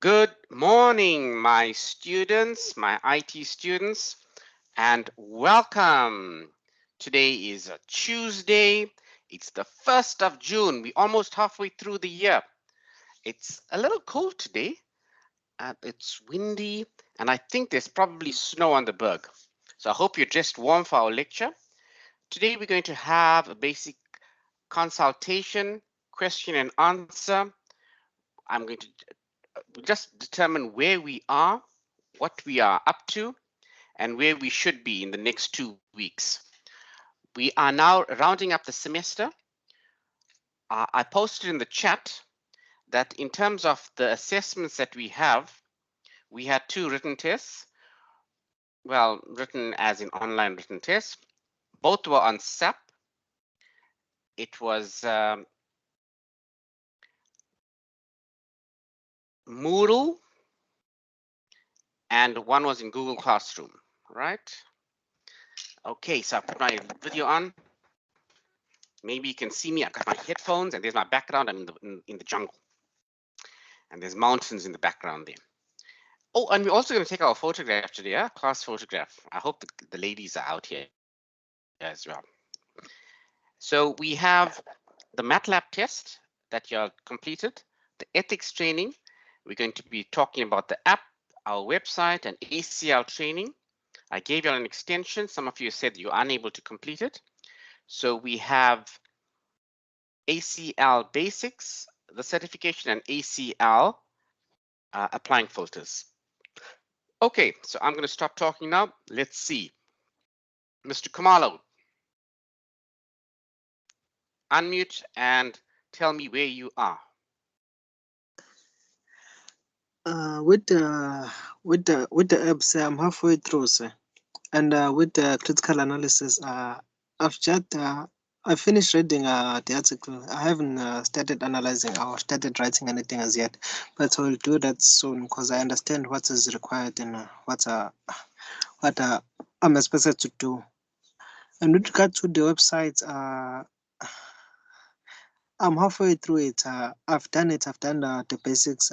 Good morning, my students, my IT students, and welcome. Today is a Tuesday. It's the 1st of June. We're almost halfway through the year. It's a little cold today. It's windy, and I think there's probably snow on the berg. So I hope you're dressed warm for our lecture. Today we're going to have a basic consultation, question and answer. I'm going to just determine where we are, what we are up to, and where we should be in the next 2 weeks. We are now rounding up the semester. I posted in the chat that in terms of the assessments that we have, we had 2 written tests. Well, written as in online written tests. Both were on SAP. It was Moodle, and one was in Google Classroom, right? Okay, so I put my video on. Maybe you can see me. I've got my headphones, and there's my background. I'm in the jungle, and there's mountains in the background there. Oh, and we're also going to take our photograph today, class photograph. I hope the ladies are out here as well. So we have the MATLAB test that you all completed, the ethics training. We're going to be talking about the app, our website, and ACL training. I gave you an extension. Some of you said you're unable to complete it. So we have ACL basics, the certification, and ACL applying filters. Okay, so I'm going to stop talking now. Let's see. Mr. Kamalo, unmute and tell me where you are. With the apps, I'm halfway through, sir. And with the critical analysis, I've just I finished reading the article. I haven't started analyzing or started writing anything as yet, but I'll do that soon because I understand what is required and what I'm expected to do. And with regard to the website, I'm halfway through it. I've done it. I've done the basics.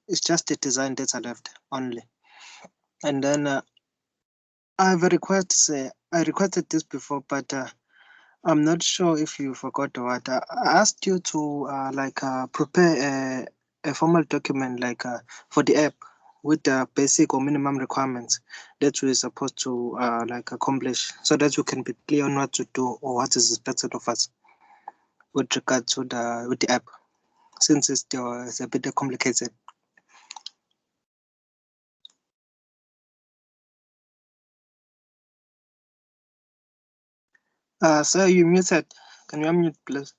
It's just the design that's left only. And then I requested this before, but I'm not sure if you forgot or what. I asked you to prepare a formal document for the app with the basic or minimum requirements that we're supposed to accomplish, so that you can be clear on what to do or what is expected of us with regard to the app, since it's a bit complicated. Sir, you muted. Can you unmute, please?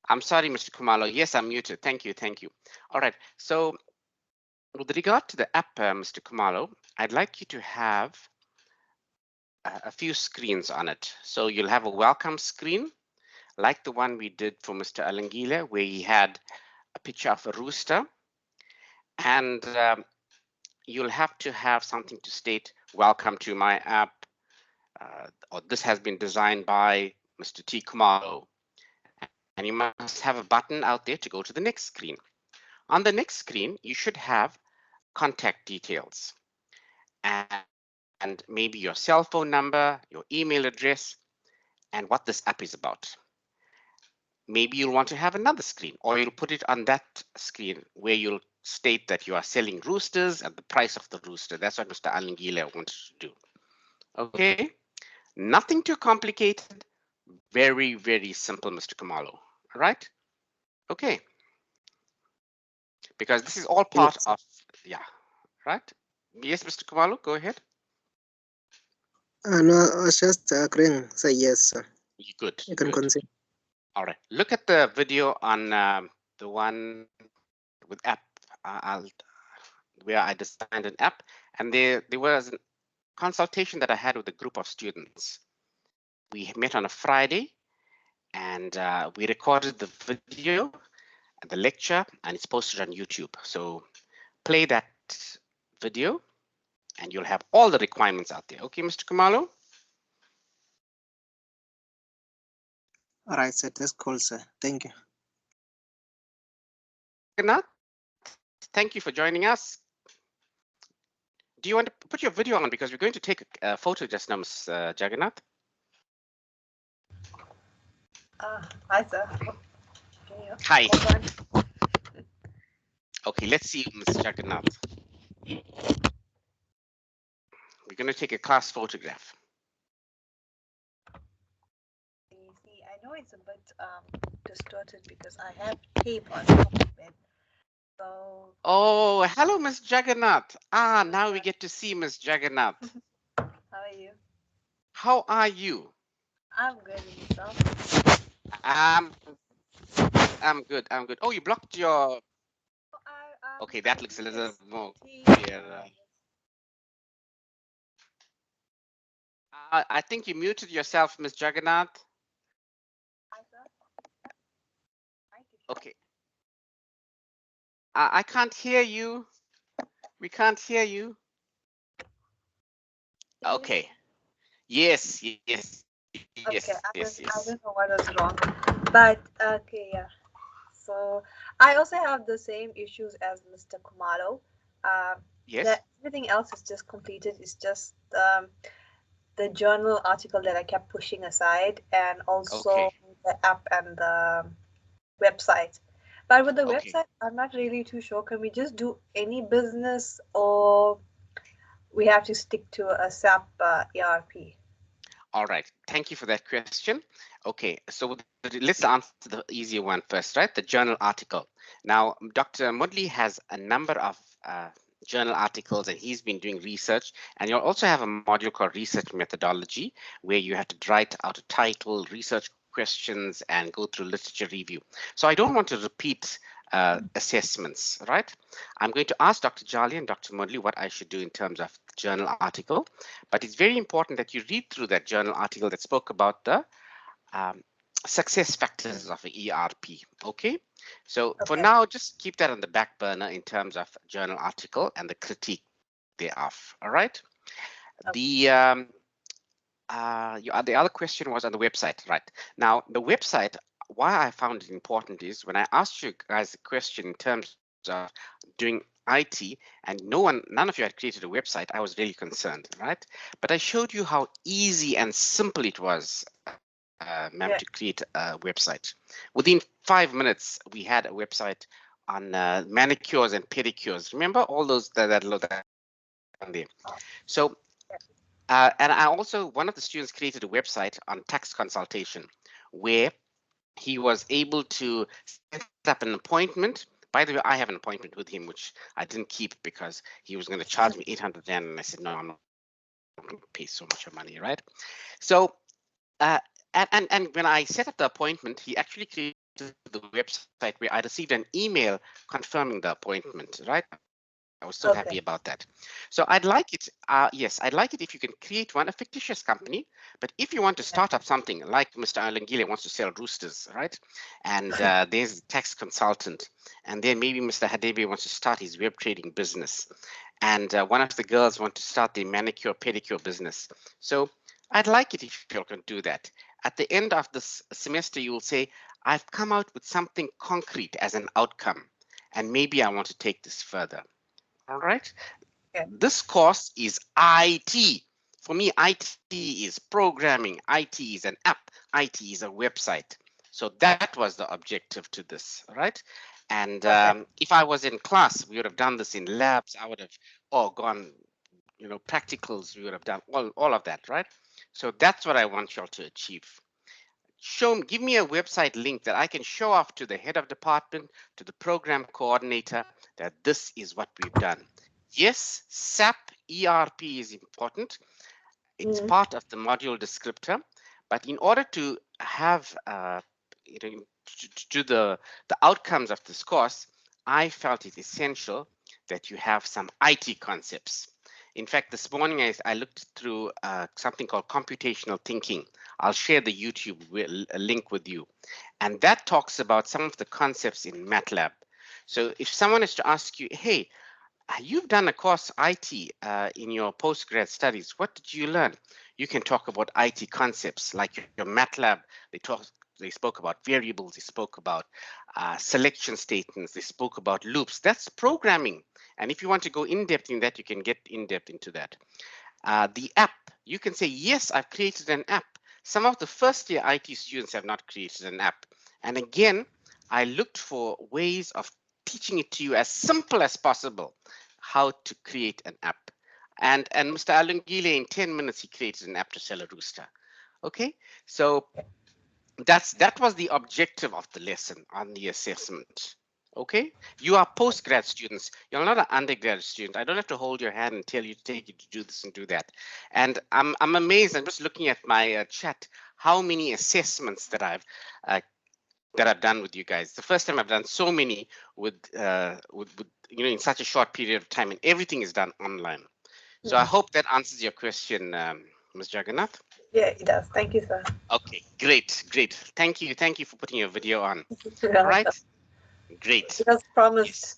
I'm sorry, Mr. Kumalo. Yes, I'm muted. Thank you. Thank you. All right. So with regard to the app, Mr. Kumalo, I'd like you to have a few screens on it. So you'll have a welcome screen, like the one we did for Mr. Alangile, where he had a picture of a rooster. And you'll have to have something to state, welcome to my app, or this has been designed by Mr. T. Kumalo. And you must have a button out there to go to the next screen. On the next screen, you should have contact details and maybe your cell phone number, your email address, and what this app is about. Maybe you'll want to have another screen, or you'll put it on that screen where you'll state that you are selling roosters and the price of the rooster. That's what Mr. Alangile wants to do. Okay, nothing too complicated, very, very simple, Mr. Kamalo. All right, okay, because this is all part of, yeah, right? Yes, Mr. Kamalo, go ahead. No, I was just agreeing. Say yes, sir. Good. You can continue. All right. Look at the video on the one with app. Where I designed an app, and there was a consultation that I had with a group of students. We met on a Friday, and we recorded the video, the lecture, and it's posted on YouTube. So play that video, and you'll have all the requirements out there. Okay, Mr. Kamalo? All right, sir. That's cool, sir. Thank you. Not? Thank you for joining us. Do you want to put your video on because we're going to take a photo just now, Ms. Jagannath? Hi, sir. Hi. Hold on. Okay, let's see, Ms. Jagannath. We're going to take a class photograph. You see, I know it's a bit distorted because I have tape on top of it. So, Oh, hello, Ms. Jagannath. Ah, now we get to see Ms. Jagannath. how are you? How are you? I'm good. And yourself? I'm good. I'm good. Oh, you blocked your. Okay, I that looks a think little it's more tape. clear. I think you muted yourself, Ms. Jagannath. Hi, sir. Okay. I can't hear you. We can't hear you. Okay. Yes, yes, Okay, yes, yes, I yes. don't know what was wrong, but okay, yeah. So I also have the same issues as Mr. Kumalo. Yes. That everything else is just completed. It's just the journal article that I kept pushing aside, and also Okay. the app and the website. But with the Okay. website, I'm not really too sure. Can we just do any business, or we have to stick to a SAP ERP? All right. Thank you for that question. Okay, so let's answer the easier one first, right? The journal article. Now, Dr. Mudley has a number of journal articles and he's been doing research, and you'll also have a module called research methodology where you have to write out a title, research questions, and go through literature review. So I don't want to repeat assessments, right? I'm going to ask Dr. Jali and Dr. Mudley what I should do in terms of the journal article, but it's very important that you read through that journal article that spoke about the um, success factors of an ERP. Okay, so for Okay. now, just keep that on the back burner in terms of journal article and the critique thereof. All right. Okay. The other question was on the website, right? Now, the website. Why I found it important is when I asked you guys a question in terms of doing IT, and none of you had created a website, I was really concerned, right? But I showed you how easy and simple it was, ma'am, to create Yeah. a website. Within 5 minutes, we had a website on manicures and pedicures. Remember all those that on there. So, and I also, one of the students created a website on tax consultation where he was able to set up an appointment. By the way, I have an appointment with him, which I didn't keep because he was going to charge me 800 rand, and I said, no, I'm not going to pay so much of money, right? So, and when I set up the appointment, he actually created the website where I received an email confirming the appointment, right? I was so happy about that. So I'd like it, Okay. yes, I'd like it if you can create one, a fictitious company, but if you want to start up something like Mr. Yeah. Alangile wants to sell roosters, right? And there's a tax consultant, and then maybe Mr. Hadebe wants to start his web trading business, and one of the girls want to start the manicure pedicure business. So I'd like it if you all can do that. At the end of this semester, you will say, I've come out with something concrete as an outcome, and maybe I want to take this further. All right. Okay. This course is IT. For me, IT is programming, IT is an app, IT is a website. So that was the objective to this, right? And Okay. if I was in class, we would have done this in labs. I would have gone, practicals. We would have done all of that, right? So that's what I want y'all to achieve. Give me a website link that I can show off to the head of department, to the program coordinator, that this is what we've done. Yes, SAP ERP is important. It's Mm. part of the module descriptor, but in order to have to do the outcomes of this course, I felt it essential that you have some IT concepts. In fact, this morning I looked through something called computational thinking. I'll share the YouTube link with you. And that talks about some of the concepts in MATLAB. So if someone is to ask you, hey, you've done a course IT in your postgrad studies. What did you learn? You can talk about IT concepts like your MATLAB. They talk They spoke about variables. They spoke about selection statements. They spoke about loops. That's programming. And if you want to go in depth in that, you can get in depth into that. The app, you can say, yes, I've created an app. Some of the first year IT students have not created an app. And again, I looked for ways of teaching it to you as simple as possible, how to create an app. And Mr. Alungile, in 10 minutes, he created an app to sell a rooster. Okay, so that was the objective of the lesson on the assessment. Okay, you are postgrad students. You're not an undergrad student. I don't have to hold your hand and tell you to take you to do this and do that. And I'm amazed. I'm just looking at my chat. How many assessments that I've done with you guys? The first time I've done so many with you know, in such a short period of time, and everything is done online. So I hope that answers your question, Ms. Jagannath. Yeah, it does. Thank you, sir. Okay, great. Thank you for putting your video on. You're All right, welcome. great. As promised. Yes.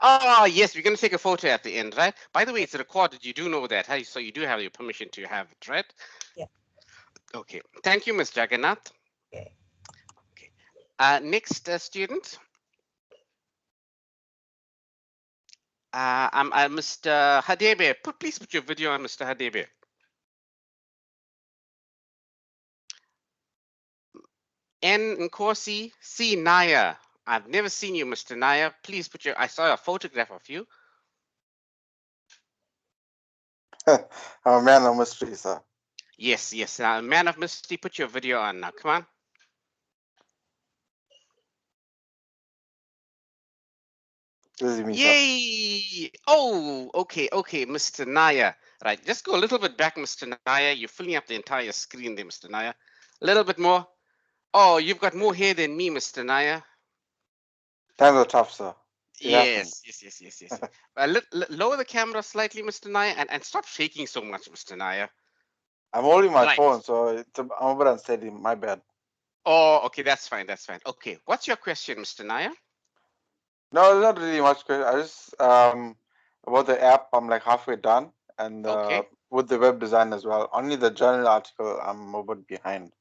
Oh, yes, we're going to take a photo at the end, right? By the way, it's recorded. You do know that, huh? So you do have your permission to have it, right? Yeah. Okay. Thank you, Ms. Jagannath. Okay. Okay. Next student. I'm Mr. Hadebe. Please put your video on, Mr. Hadebe. N Nkosi, C Naya. I've never seen you, Mr. Naya. Please put your. I saw a photograph of you. I'm a man of mystery, sir. Yes. Man of mystery, put your video on now. Come on. This is me, Yay! Oh, okay, Mr. Naya. Right, just go a little bit back, Mr. Naya. You're filling up the entire screen there, Mr. Naya. A little bit more. Oh, you've got more hair than me, Mr. Naya. Times are tough, sir. Yes. Lower the camera slightly, Mr. Naya, and stop shaking so much, Mr. Naya. I'm holding my Right. phone, so I'm a bit unsteady. My bad. Oh, okay, that's fine. Okay, what's your question, Mr. Naya? No, not really much. I just about the app. I'm like halfway done, and Okay. with the web design as well. Only the journal article I'm a bit behind.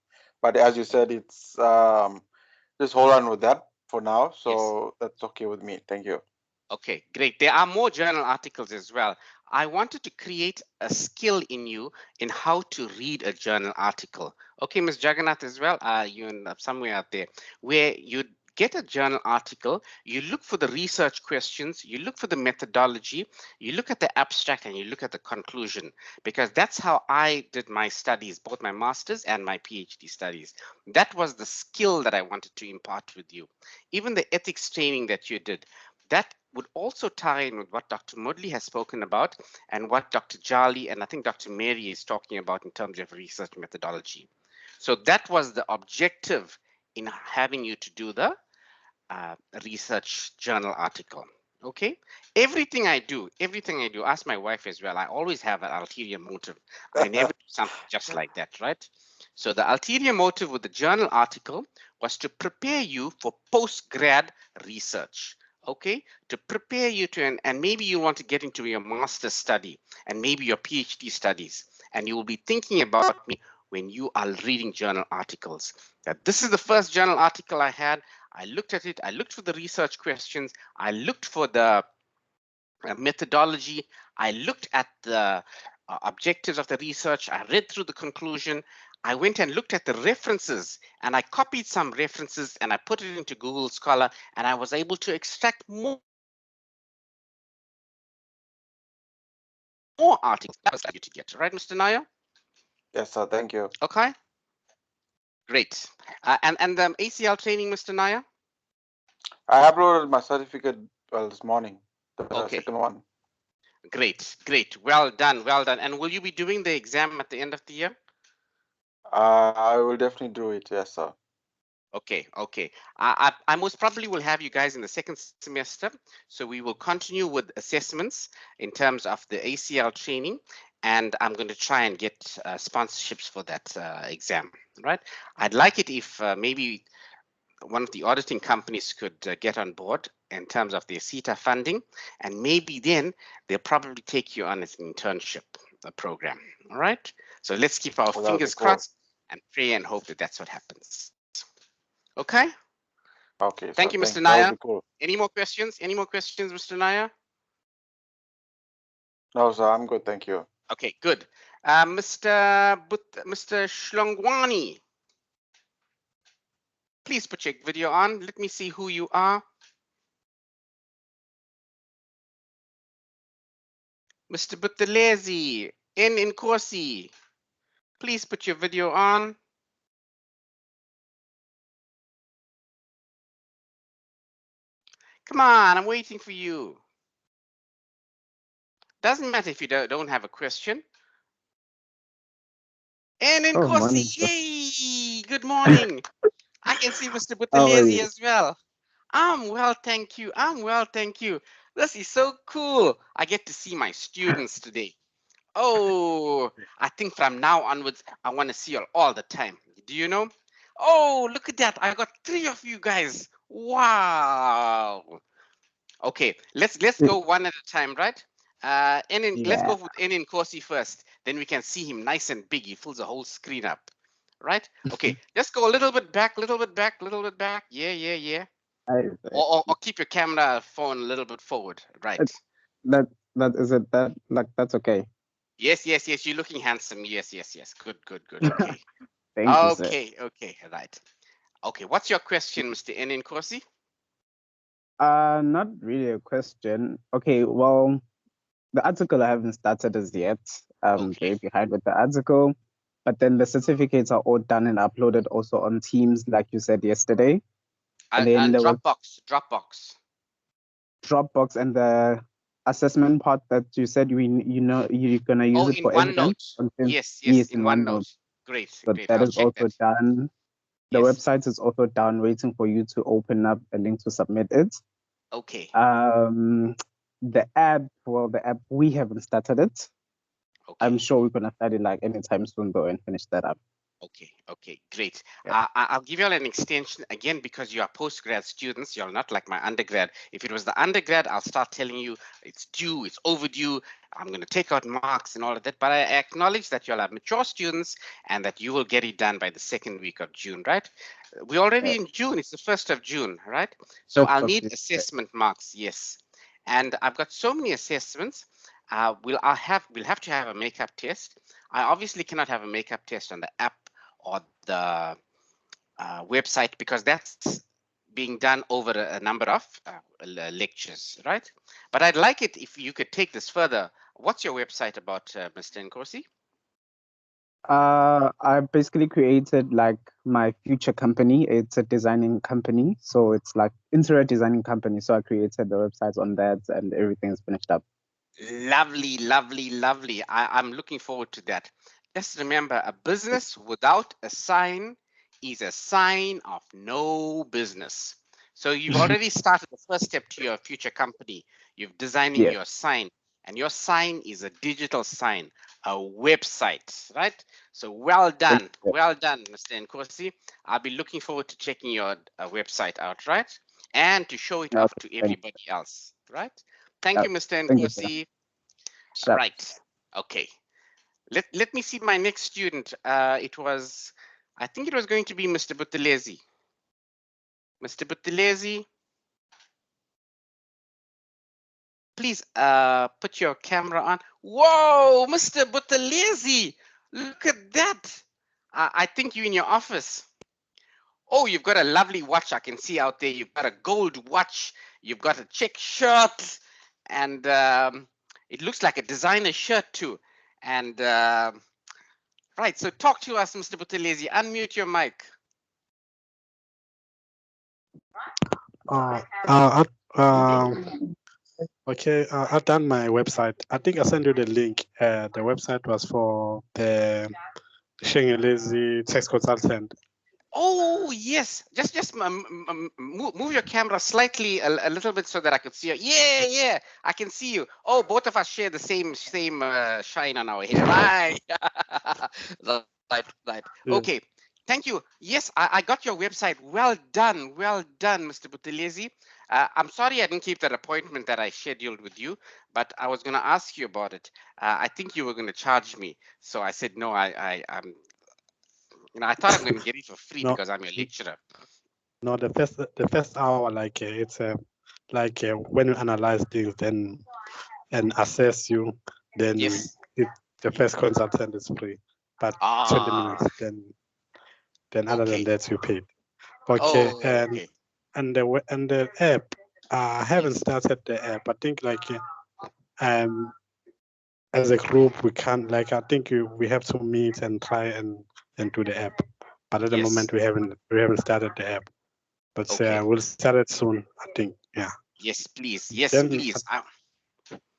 But as you said, it's just hold on with that for now. So that's okay with me. Thank you. Okay, great. There are more journal articles as well. I wanted to create a skill in you in how to read a journal article. Okay, Ms. Jagannath as well, you in somewhere out there, where you get a journal article, you look for the research questions, you look for the methodology, you look at the abstract, and you look at the conclusion, because that's how I did my studies, both my master's and my PhD studies. That was the skill that I wanted to impart with you. Even the ethics training that you did, that would also tie in with what Dr. Mudley has spoken about and what Dr. Jali and I think Dr. Mary is talking about in terms of research methodology. So that was the objective in having you to do the research journal article. Okay, everything I do, ask my wife as well. I always have an ulterior motive. I never do something just like that, right? So the ulterior motive with the journal article was to prepare you for post-grad research. Okay, to prepare you to, and maybe you want to get into your master's study and maybe your PhD studies, and you will be thinking about me when you are reading journal articles. That this is the first journal article I had. I looked at it, I looked for the research questions, I looked for the methodology, I looked at the objectives of the research, I read through the conclusion, I went and looked at the references and I copied some references and I put it into Google Scholar and I was able to extract more articles. That was you to get, right, Mr. Naya? Yes, sir. Thank you. Okay. Great. And the ACL training, Mr. Naya? I uploaded my certificate this morning, the second one. Great. Well done. And will you be doing the exam at the end of the year? I will definitely do it. Yes, sir. Okay. I most probably will have you guys in the second semester. So we will continue with assessments in terms of the ACL training. And I'm going to try and get sponsorships for that exam, right? I'd like it if maybe one of the auditing companies could get on board in terms of their CETA funding. And maybe then they'll probably take you on as an internship program, all right? So let's keep our fingers crossed and pray and hope that that's what happens. Okay. Okay, Thank so you, Mr. that would Naya. be cool. Any more questions? Any more questions, Mr. Naya? No, sir, I'm good. Thank you. Okay, good. Mr. Shlongwani, please put your video on. Let me see who you are. Mr. Buthelezi, N Nkosi, please put your video on. Come on, I'm waiting for you. Doesn't matter if you don't have a question. N Oh, morning, Nkosi, sir. yay! Good morning. I can see Mr. How are Buthelezi you? as well. I'm well, thank you. I'm well, thank you. This is so cool. I get to see my students today. Oh, I think from now onwards, I want to see you all the time. Do you know? Oh, look at that. I got 3 of you guys. Wow. Okay, let's go one at a time, right? Let's Yeah. go with Enin Corsi first. Then we can see him nice and big. He fills the whole screen up, right? Okay, just go a little bit back, little bit back, little bit back. Yeah, yeah, yeah. I, Or keep your camera phone a little bit forward, right? that that is it. That like that's okay. Yes, yes, yes. You're looking handsome. Yes, yes, yes. Good, good, good. Okay. Thank you, sir. Okay, okay, right. Okay, what's your question, Mr. Enin Corsi? Not really a question. Okay, well, the article I haven't started as yet. I'm Okay. very behind with the article, but then the certificates are all done and uploaded also on Teams, like you said yesterday. And then And there was Dropbox. Dropbox and the assessment part that you said you're gonna use Oh, it in for evidence. OneNote. On Teams. Yes, yes, Yes, in in OneNote. OneNote. Great, So great. that I'll is check also that. done. The Yes. website is also done, waiting for you to open up a link to submit it. Okay. The app, well, the app we haven't started it. I'm Okay. sure we're gonna start it like anytime soon though and finish that up. Okay, okay, great. Yeah. I'll give you all an extension again because you are postgrad students. You're not like my undergrad. If it was the undergrad, I'll start telling you it's due, it's overdue. I'm going to take out marks and all of that. But I acknowledge that you're mature students and that you will get it done by the 2nd week of June, right? We're already Yeah. in June. It's the 1st of June, right? So First I'll of need June. assessment marks, yes. And I've got so many assessments. We'll have to have a makeup test. I obviously cannot have a makeup test on the app or the website because that's being done over a number of lectures, right? But I'd like it if you could take this further. What's your website about, Mr. Nkosi? I basically created like my future company. It's a designing company, so it's like interior designing company. So I created the websites on that, and everything is finished up. Lovely, lovely, lovely. I'm looking forward to that. Just remember, a business without a sign is a sign of no business. So you've already started the first step to your future company. You're designing Yes. your sign, and your sign is a digital sign, a website, right? So well Thank done, you. well done, Mr. Nkosi. I'll be looking forward to checking your website out, right? And to show it off Okay, to thank everybody else, right? Thank you. you, Mr. Thank you, sir. Nkosi. Sure. Right. Okay. Let me see my next student. I think it was going to be Mr. Buthelezi. Mr. Buthelezi, please put your camera on. Whoa, Mr. Buthelezi, look at that. I think you're in your office. Oh, you've got a lovely watch I can see out there. You've got a gold watch. You've got a check shirt. And it looks like a designer shirt too. And right, so talk to us, Mr. Buthelezi. Unmute your mic. Uh, uh, okay, I've done my website. I think I sent you the link. The website was for the Shengelezi tax consultant. Oh yes, just move your camera slightly a little bit so that I could see you. Yeah, yeah, I can see you. Oh, both of us share the same shine on our head. Right, right. Yeah. Okay, thank you. Yes, I got your website. Well done, Mr. Buthelezi. I'm sorry I didn't keep that appointment that I scheduled with you, but I was going to ask you about it. I think you were going to charge me, so I said no. I thought I'm going to get it for free No, because I'm your lecturer. No, the first hour, like it's when you analyze things, then and assess you, then Yes. the first consultant is free, but 20 minutes. Ah, Then other than okay. that, you paid. Okay, Oh, okay. and the app. I haven't Yes. started the app. I think um as a group we can't like I think we have to meet and try and do the app. But at the Yes. moment we haven't started the app. But Okay. we'll start it soon. I think. Yeah. Yes, please. Yes, Then please.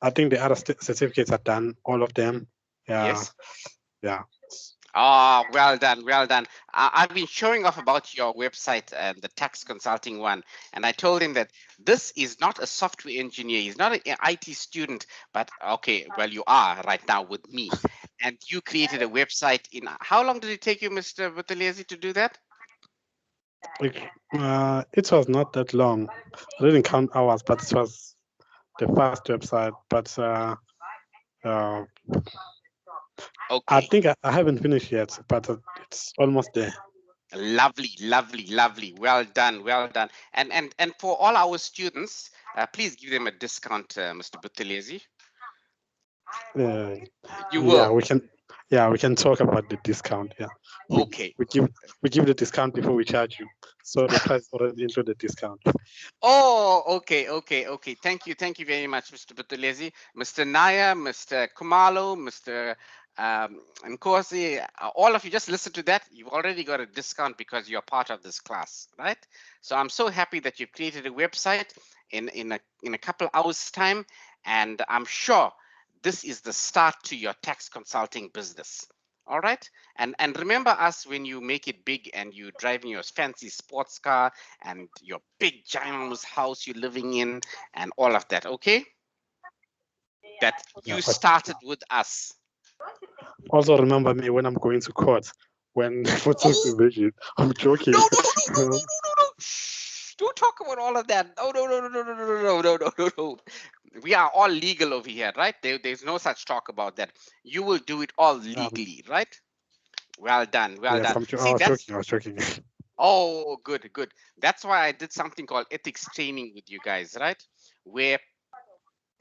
I think the other certificates are done, all of them. Yeah, Yes. yeah. Ah, well done, well done. I've been showing off about your website and the tax consulting one, and I told him that this is not a software engineer. He's not an IT student, but okay, well, you are right now with me, and you created a website in. How long did it take you, Mr. Buthelezi, to do that? It was not that long. I didn't count hours, but it was the first website. But uh, I Okay. think I haven't finished yet, but it's almost there. Lovely, lovely, lovely. Well done, well done. And for all our students, please give them a discount, Mr. Buthelezi. Uh, You yeah, will. we can. Yeah, we can talk about the discount. Yeah, we, Okay. we give we give the discount before we charge you, so the price already include the discount. Oh, okay, okay, okay. Thank you very much, Mr. Buthelezi, Mr. Naya, Mr. Kumalo, Mr. Nkosi, all of you, just listen to that. You've already got a discount because you're part of this class, right? So I'm so happy that you've created a website in a couple hours time, and I'm sure this is the start to your tax consulting business. All right, and remember us when you make it big and you driving your fancy sports car and your big ginormous house you're living in and all of that, okay? That Yeah, you but started with us. also remember me when I'm going to court. When for Oh, supervision, I'm no, joking. no, no, no, no, no, no, no, no. Shh, don't talk about all of that. No, no, no, no, no, no, no, no, no, no, no, no. We are all legal over here, right? There's no such talk about that. You will do it all um, legally, right? Well done, well yes, done. I See, was that's joking. I was joking. oh, good, good. That's why I did something called ethics training with you guys, right? Where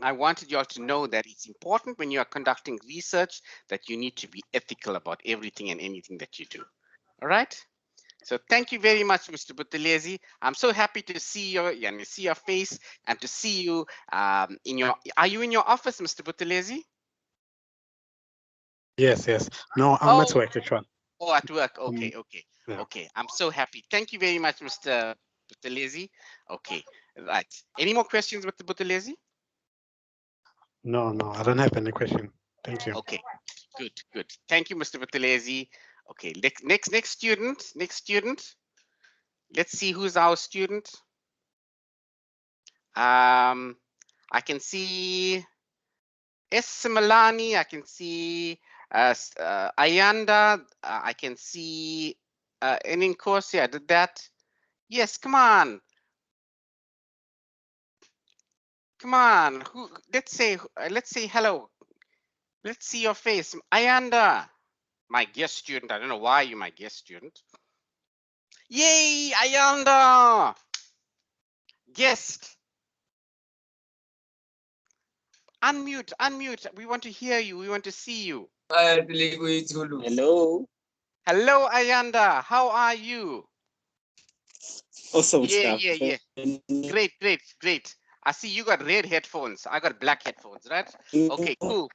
I wanted you all to know that it's important when you are conducting research that you need to be ethical about everything and anything that you do. All right. So thank you very much, Mr. Buthelezi. I'm so happy to see your face and to see you in your. Are you in your office, Mr. Buthelezi? Yes, yes. No, I'm at Oh, work actually. oh, at work. Um, Okay, okay, yeah. okay. I'm so happy. Thank you very much, Mr. Buthelezi. Okay, right. Any more questions, Mr. Buthelezi? No, no, I don't have any question. Thank you. Okay, good, good. Thank you, Mr. Buthelezi. Okay, next student, next student. Let's see who's our student. I can see S. Similani, I can see Ayanda, I can see Eninkosi, I did that. Yes, come on. Come on. Let's say hello. Let's see your face. Ayanda, my guest student. I don't know why you're my guest student. Yay, Ayanda! Guest. Unmute, unmute. We want to hear you. We want to see you. Hello. Hello, Ayanda. How are you? Awesome Yeah, stuff. yeah, yeah. Great, great, great. I see you got red headphones. I got black headphones, right? Okay, cool.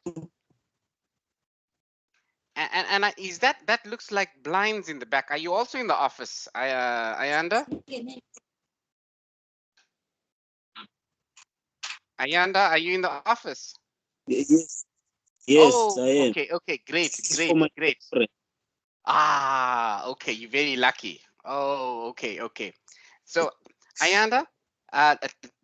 And is that looks like blinds in the back? Are you also in the office, Ayanda? Ayanda, are you in the office? Yes, yes, Oh, I am. okay, okay, great, This is for great, my great. friend. Ah, okay, you're very lucky. Oh, okay, okay. So, Ayanda,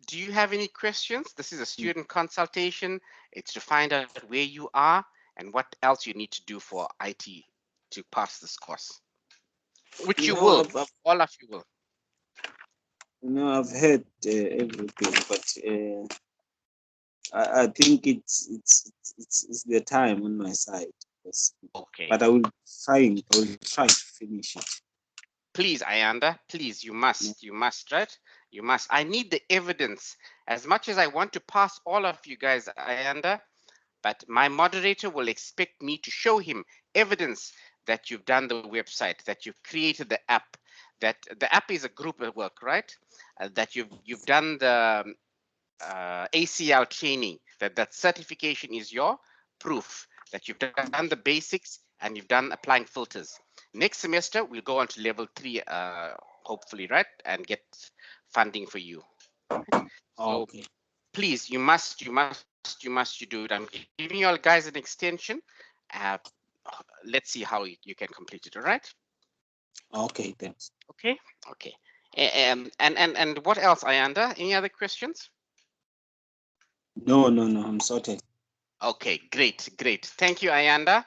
do you have any questions? This is a student consultation. It's to find out where you are and what else you need to do for IT to pass this course, which you will, all of you will. I've heard everything, but I think it's the time on my side. Yes. Okay. But I will try to finish it. Please, Ayanda, please, you must, right? You must. I need the evidence. As much as I want to pass all of you guys, Ayanda, but my moderator will expect me to show him evidence that you've done the website, that you've created the app, that the app is a group of work, right? That you've done the ACL training, that certification is your proof that you've done the basics and you've done applying filters. Next semester, we'll go on to level 3, hopefully, right? And get funding for you. So Okay. please, you must you do it. I'm giving you all guys an extension. Uh, let's see how you can complete it, all right? Okay, thanks. Okay, okay. And what else, Ayanda? Any other questions? No, I'm sorted. Okay, great. Thank you, Ayanda.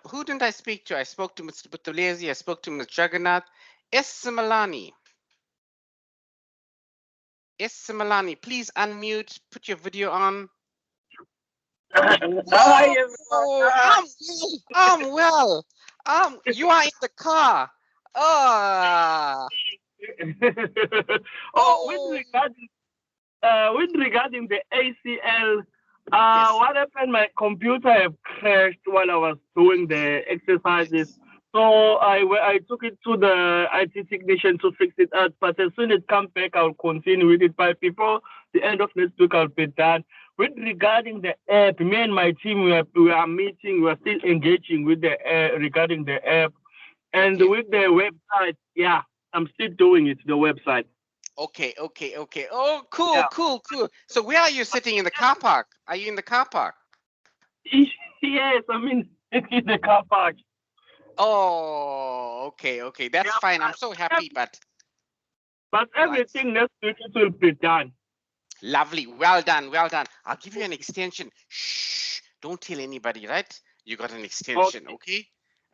Who didn't I speak to? I spoke to Mr. Butulezi, I spoke to Ms. Jagannath. Simalani, please unmute, put your video on. Hi, everyone. Oh, I'm well. You are in the car. Oh, With regarding the ACL, yes. what happened? My computer have crashed while I was doing the exercises. So I took it to the IT technician to fix it out. But as soon as it comes back, I'll continue with it. But before the end of next week, I'll be done. With regarding the app, me and my team, we are meeting. We are still engaging with the regarding the app, and with the website. Yeah, I'm still doing it. The website. Okay. Oh, cool, Yeah. cool. So where are you sitting in the car park? Are you in the car park? Yes, I mean it's in the car park. Oh, okay. That's fine. I'm so happy, but everything next week it will be done. Lovely. Well done. I'll give you an extension. Shh. Don't tell anybody, right? You got an extension, okay?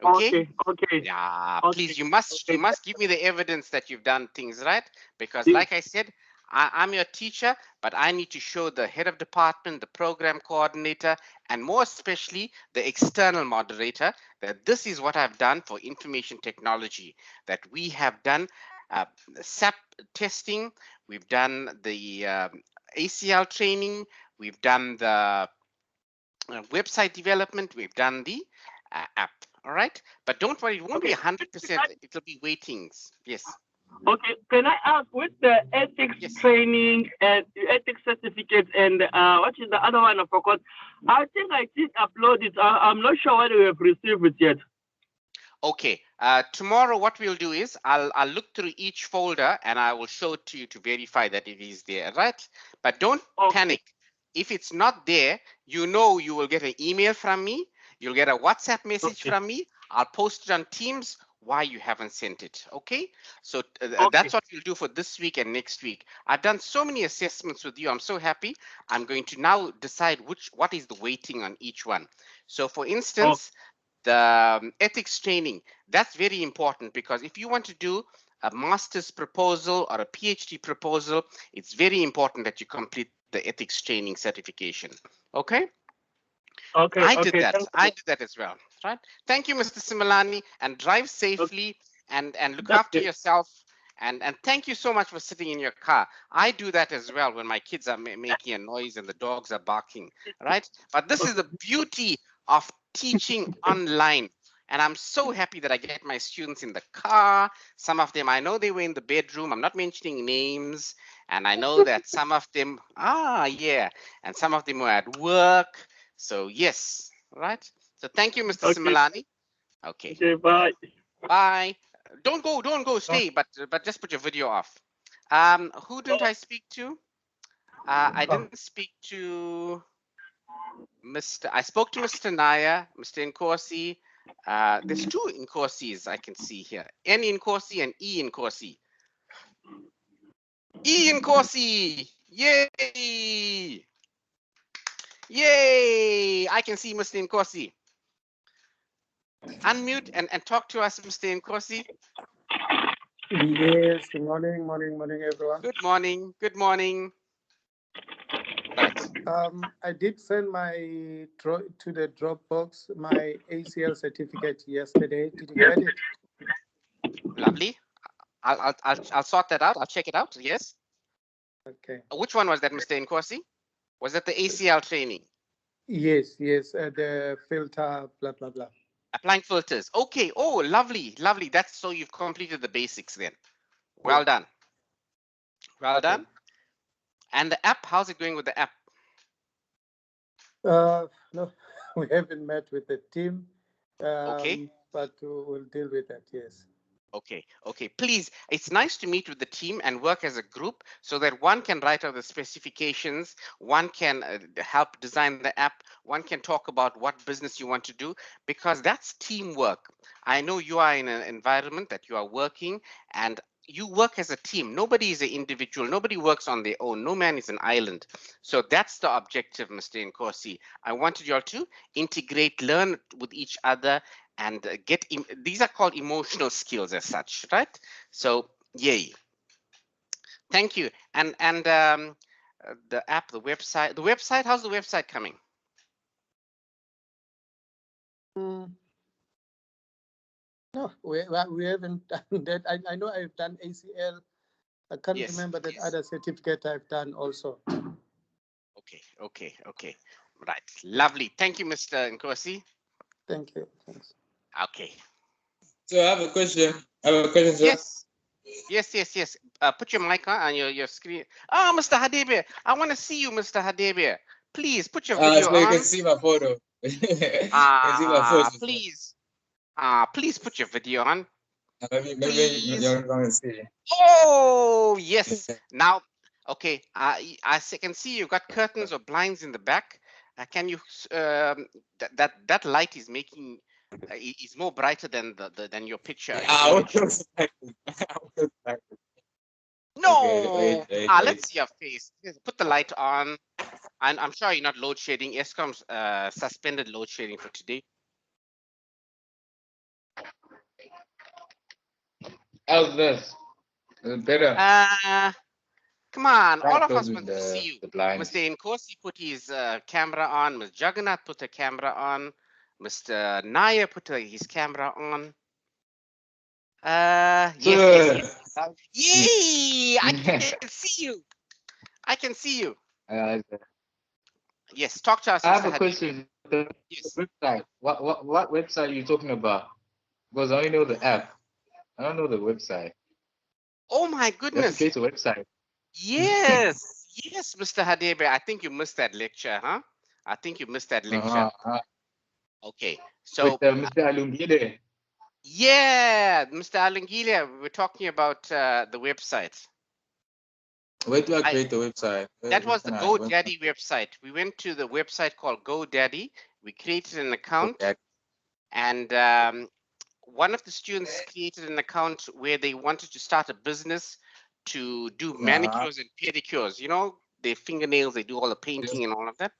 Okay. Yeah, Okay. please, you must give me the evidence that you've done things right, because Yes. like I said, I'm your teacher, but I need to show the head of department, the program coordinator, and more especially the external moderator that this is what I've done for information technology, that we have done SAP testing, we've done the ACL training, we've done the website development, we've done the app. All right, but don't worry, it won't be 100%. It'll be waitings. Yes. Okay, can I ask with the ethics training and ethics certificate and what is the other one? I forgot. I think I did upload it. I'm not sure whether we have received it yet. Okay. Tomorrow, what we'll do is I'll look through each folder and I will show it to you to verify that it is there, right? But don't panic. If it's not there, you know you will get an email from me. You'll get a WhatsApp message from me. I'll post it on Teams why you haven't sent it. Okay. So that's what we'll do for this week and next week. I've done so many assessments with you. I'm so happy. I'm going to now decide what is the weighting on each one. So for instance, the ethics training, that's very important, because if you want to do a master's proposal or a PhD proposal, it's very important that you complete the ethics training certification. Okay. I did that as well, right? Thank you, Mr. Similani, and drive safely and look after yourself. And thank you so much for sitting in your car. I do that as well when my kids are making a noise and the dogs are barking, right? But this is the beauty of teaching online. And I'm so happy that I get my students in the car. Some of them, I know they were in the bedroom. I'm not mentioning names. And I know that some of them, and some of them were at work. So yes, right. So thank you, Mr. Similani. Okay. Okay, bye. Bye. Don't go, stay, but just put your video off. Who didn't I speak to? I didn't speak to I spoke to Mr. Naya, Mr. Nkosi. There's two Nkosis I can see here. N Nkosi and E Nkosi. E Nkosi! Yay! Yay! I can see Mr. Nkosi. Unmute and talk to us, Mr. Nkosi. Yes, good morning, everyone. Good morning. Right. I did send to the Dropbox my ACL certificate yesterday. Did you get it? Lovely. I'll sort that out. I'll check it out. Yes. Okay. Which one was that, Mr. Nkosi? Was that the ACL training? Yes, yes. The filter, blah blah blah. Applying filters. Okay. Oh, lovely, lovely. That's so you've completed the basics then. Well Yeah. done. Well Okay. done. And the app, how's it going with the app? No, we haven't met with the team, Okay. but we'll deal with that. Yes. Okay, okay. Please, it's nice to meet with the team and work as a group so that one can write out the specifications, one can help design the app, one can talk about what business you want to do, because that's teamwork. I know you are in an environment that you are working and you work as a team. Nobody is an individual. Nobody works on their own. No man is an island. So that's the objective, Mr. Nkosi. I wanted you all to integrate, learn with each other, and these are called emotional skills as such, right? So yay, thank you. And the app, the website, how's the website coming? No, we haven't done that. I know I've done ACL. I can't Yes, remember that yes. other certificate I've done also. Okay, okay, okay. Right, lovely. Thank you, Mr. Nkosi. Thank you. Thanks. Okay. So I have a question. Sir. Yes. Yes, yes, yes. Put your mic on your screen. Oh, Mr. Hadebe, I want to see you, Mr. Hadebe. Please put your video So you on. can see my photo. You can see my photo. Please. Please put your video on. Maybe Please. you're going to see. Oh, yes. Now, okay. I can see you've got curtains or blinds in the back. Can you? That light is making is more brighter than than your picture. Your image. No. Wait. Let's see your face. Yes, put the light on. And I'm sure you're not load shedding. Eskom's suspended load shedding for today. How's this? Is it better? Come on, Try all of us closing want to see you. the blinds. Mr. Nkosi put his camera on. Mr. Jagannath put a camera on. Mr. Naya put his camera on. Yes. Yay! I can see you. I can see you. Yes, talk to us, I Mr. have a Hadid. question. The Yes. website. What website are you talking about? Because I only know the app. I don't know the website. Oh my You have to goodness. create a website. Yes. Yes, Mr. Hadebe. I think you missed that lecture, huh? I think you missed that lecture. Okay. So With Mr. Alungide. yeah, Mr. Alangile, we were talking about the website. Where do I create the website? That was the When GoDaddy website. We went to the website called GoDaddy. We created an account, and one of the students created an account where they wanted to start a business to do manicures and pedicures. You know, their fingernails, they do all the painting and all of that.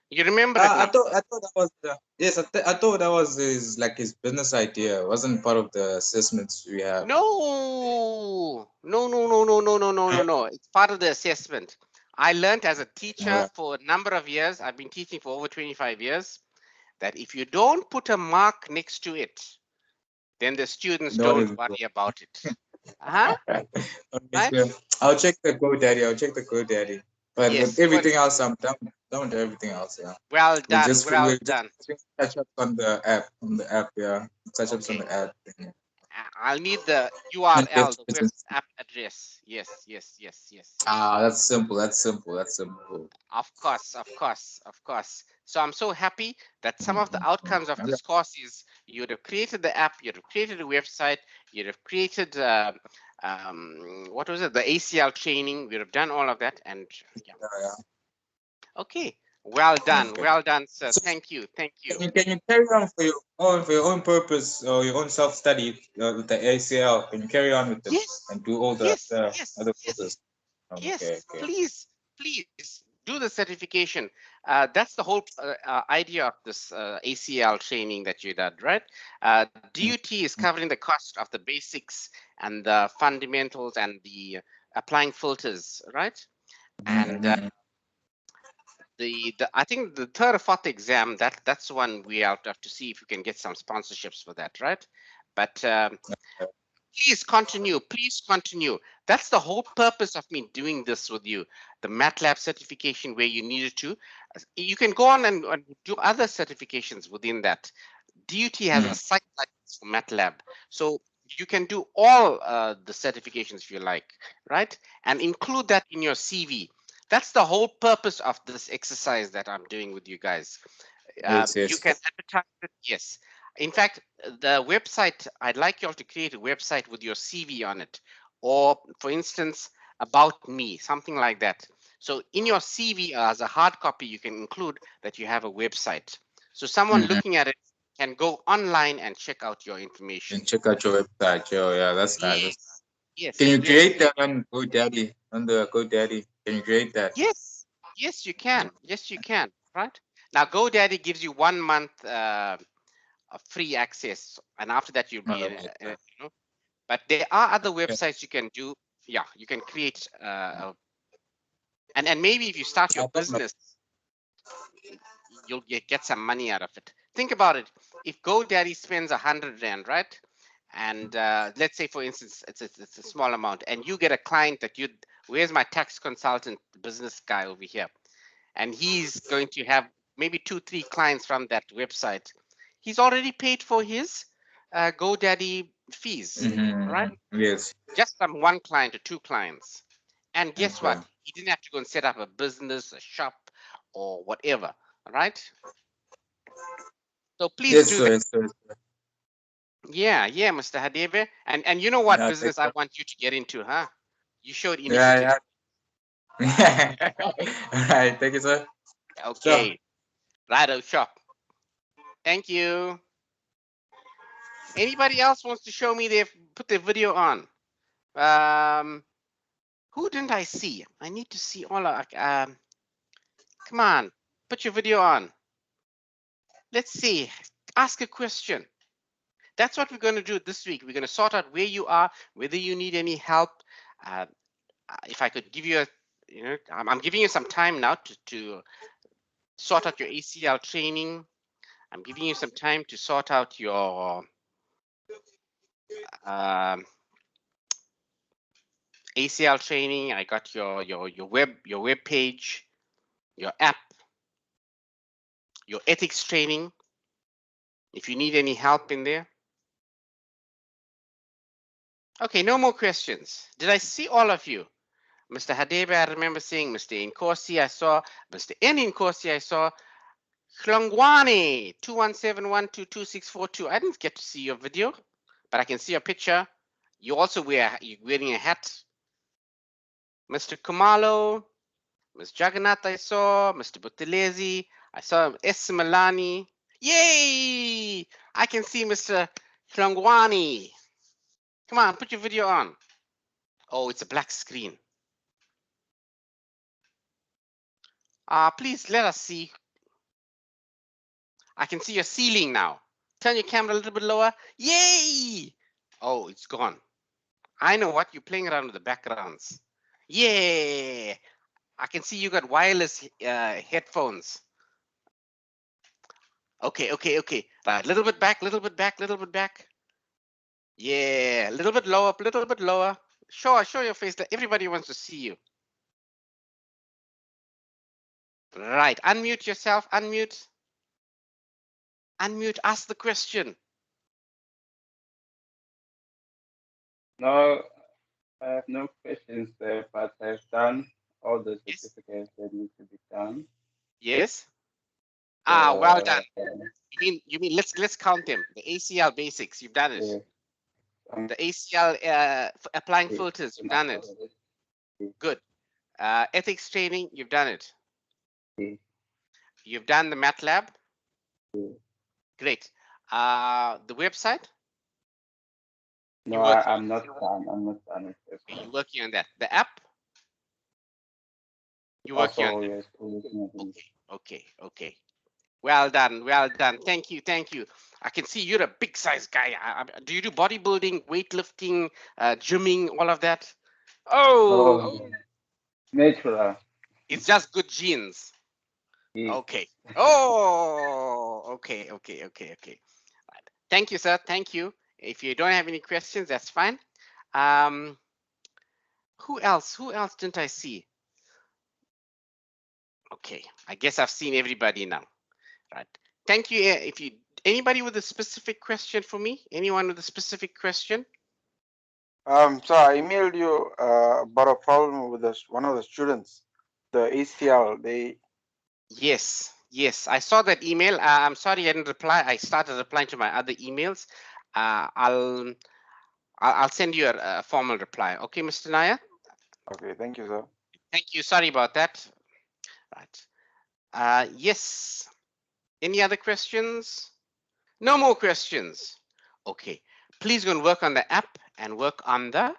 You remember that? I thought that was yes. I thought that was his business idea. It wasn't part of the assessments we have. No. It's part of the assessment. I learned as a teacher for a number of years. I've been teaching for over 25 years that if you don't put a mark next to it, then the students don't worry about it. Right? I'll check the GoDaddy. But Yes, with everything else, I'm done with everything else. Yeah. Well done. We'll just catch up on the app. Yeah. Touch ups on the app. I'll need the URL, the web app address. Yes. That's simple. Of course. So I'm so happy that some of the outcomes of this course is you'd have created the app, you'd have created a website, you'd have created what was it, the ACL training. We'd have done all of that, and yeah. Okay. Well done, sir. Thank you. Can you carry on for your own purpose or your own self study with the ACL? Can you carry on with them and do all the other courses? Yes, please do the certification. That's the whole idea of this ACL training that you did, right? DUT is covering the cost of the basics and the fundamentals and the applying filters, right? And I think the third or fourth exam, that's the one we have to see if we can get some sponsorships for that, right? But Please continue. Please continue. That's the whole purpose of me doing this with you. The MATLAB certification where you needed to. You can go on and do other certifications within that. DUT has a site license for MATLAB. So you can do all the certifications if you like, right? And include that in your CV. That's the whole purpose of this exercise that I'm doing with you guys. Yes, You yes. can advertise it, yes. In fact, the website, I'd like you all to create a website with your CV on it. Or, for instance, about me, something like that. So in your CV as a hard copy, you can include that you have a website. So someone looking at it can go online and check out your information. And check out your website. Oh, yeah, that's nice. Yes, yes. Can you yes, create that on GoDaddy? On the GoDaddy, can you create that? Yes, yes, you can. Yes, you can. Right now, GoDaddy gives you 1 month free access, and after that you'll be, you know. But there are other websites you can do. Yeah, you can create, and maybe if you start your business, you'll get some money out of it. Think about it. If GoDaddy spends 100 Rand, right? And let's say, for instance, it's a small amount, and you get a client that you, where's my tax consultant business guy over here? And he's going to have maybe 2-3 clients from that website. He's already paid for his GoDaddy fees, right? Yes. Just from 1 client or 2 clients. And guess Okay. what? He didn't have to go and set up a business, a shop, or whatever, right? So please Yes, do sir. that. Yes, sir. Yeah, Mr. Hadebe. And you know what Yeah, business I want you to get into, huh? You showed initiative. yeah, yeah. All right. Thank you, sir. Okay. Right, shop. Thank you. Anybody else wants to show me they've put their video on? Who didn't I see? I need to see all of, come on, put your video on. Let's see, ask a question. That's what we're going to do this week. We're going to sort out where you are, whether you need any help. If I could give you I'm giving you some time now to sort out your ACL training. I'm giving you some time to sort out your ACL training. I got your web page, your app, your ethics training. If you need any help in there. Okay, no more questions. Did I see all of you? Mr. Hadebe, I remember seeing Mr. Inkosi, I saw Mr. N Inkosi, I saw Klongwane 2171222642. I didn't get to see your video, but I can see your picture. You also you're wearing a hat. Mr. Kumalo, Ms. Jagannath, I saw Mr. Butelezi, I saw S. Malani. Yay! I can see Mr. Klongwane. Come on, put your video on. Oh, it's a black screen. Please let us see. I can see your ceiling now. Turn your camera a little bit lower. Yay! Oh, it's gone. I know what you're playing around with the backgrounds. Yeah, I can see you got wireless headphones. Okay. Right, little bit back, little bit back, little bit back. Yeah, a little bit lower, little bit lower. Show your face. Everybody wants to see you. Right, unmute yourself, unmute. Unmute, ask the question. No, I have no questions there, but I've done all the certificates that need to be done. Yes. Well done. Uh, You mean let's count them. The ACL basics, you've done it. Yeah. The ACL applying filters, you've done it. Good. Ethics training, you've done it. You've done the MATLAB. Great. The website? No, I'm not done. I'm not done with this. Okay, you're working on that. The app? You're working on that. Yes, Okay. Well done. Thank you. I can see you're a big size guy. Do you do bodybuilding, weightlifting, gymming, all of that? Oh, natural. it's just good genes. Yes. Okay. Oh, okay. Right. Thank you, sir. Thank you. If you don't have any questions, that's fine. Who else? Who else didn't I see? Okay, I guess I've seen everybody now. Right. Thank you. If you anybody with a specific question for me, anyone with a specific question? So I emailed you about a problem with one of the students, the ACL. Yes, I saw that email. I'm sorry I didn't reply. I started replying to my other emails. I'll send you a formal reply. Okay, Mr. Naya? Okay, thank you, sir. Thank you. Sorry about that. Right. Yes. Any other questions? No more questions. Okay. Please go and work on the app and work on the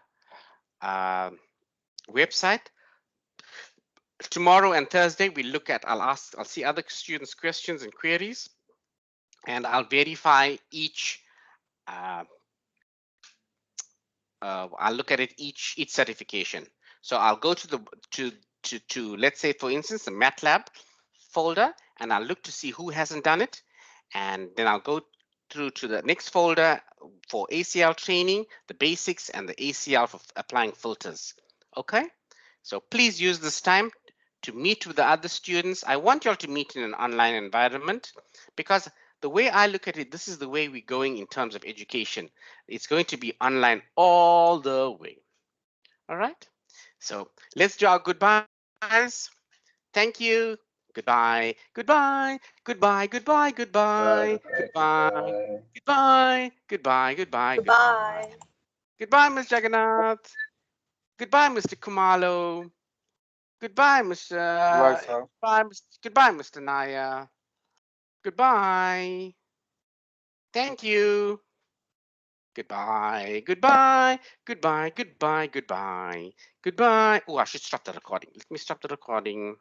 website. Tomorrow and Thursday, we look at, I'll see other students' questions and queries, and I'll verify each. I'll look at it each certification. So I'll go to the let's say, for instance, the MATLAB folder, and I'll look to see who hasn't done it, and then I'll go through to the next folder for ACL training, the basics, and the ACL for applying filters. Okay, so please use this time to meet with the other students. I want you all to meet in an online environment, because the way I look at it, this is the way we're going in terms of education. It's going to be online all the way. All right, so let's do our goodbyes. Thank you. Goodbye. Goodbye. Goodbye. Goodbye. Goodbye. Goodbye. Goodbye. Goodbye. Goodbye. Goodbye. Goodbye, Ms. Jagannath. Goodbye, Mr. Kumalo. Goodbye, Mr. Bye, sir. Goodbye, Mr. Naya. Goodbye. Thank you. Goodbye. Goodbye. Goodbye. Goodbye. Goodbye. Goodbye. Oh, I should stop the recording. Let me stop the recording.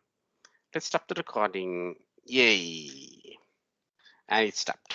Let's stop the recording. Yay. And it stopped.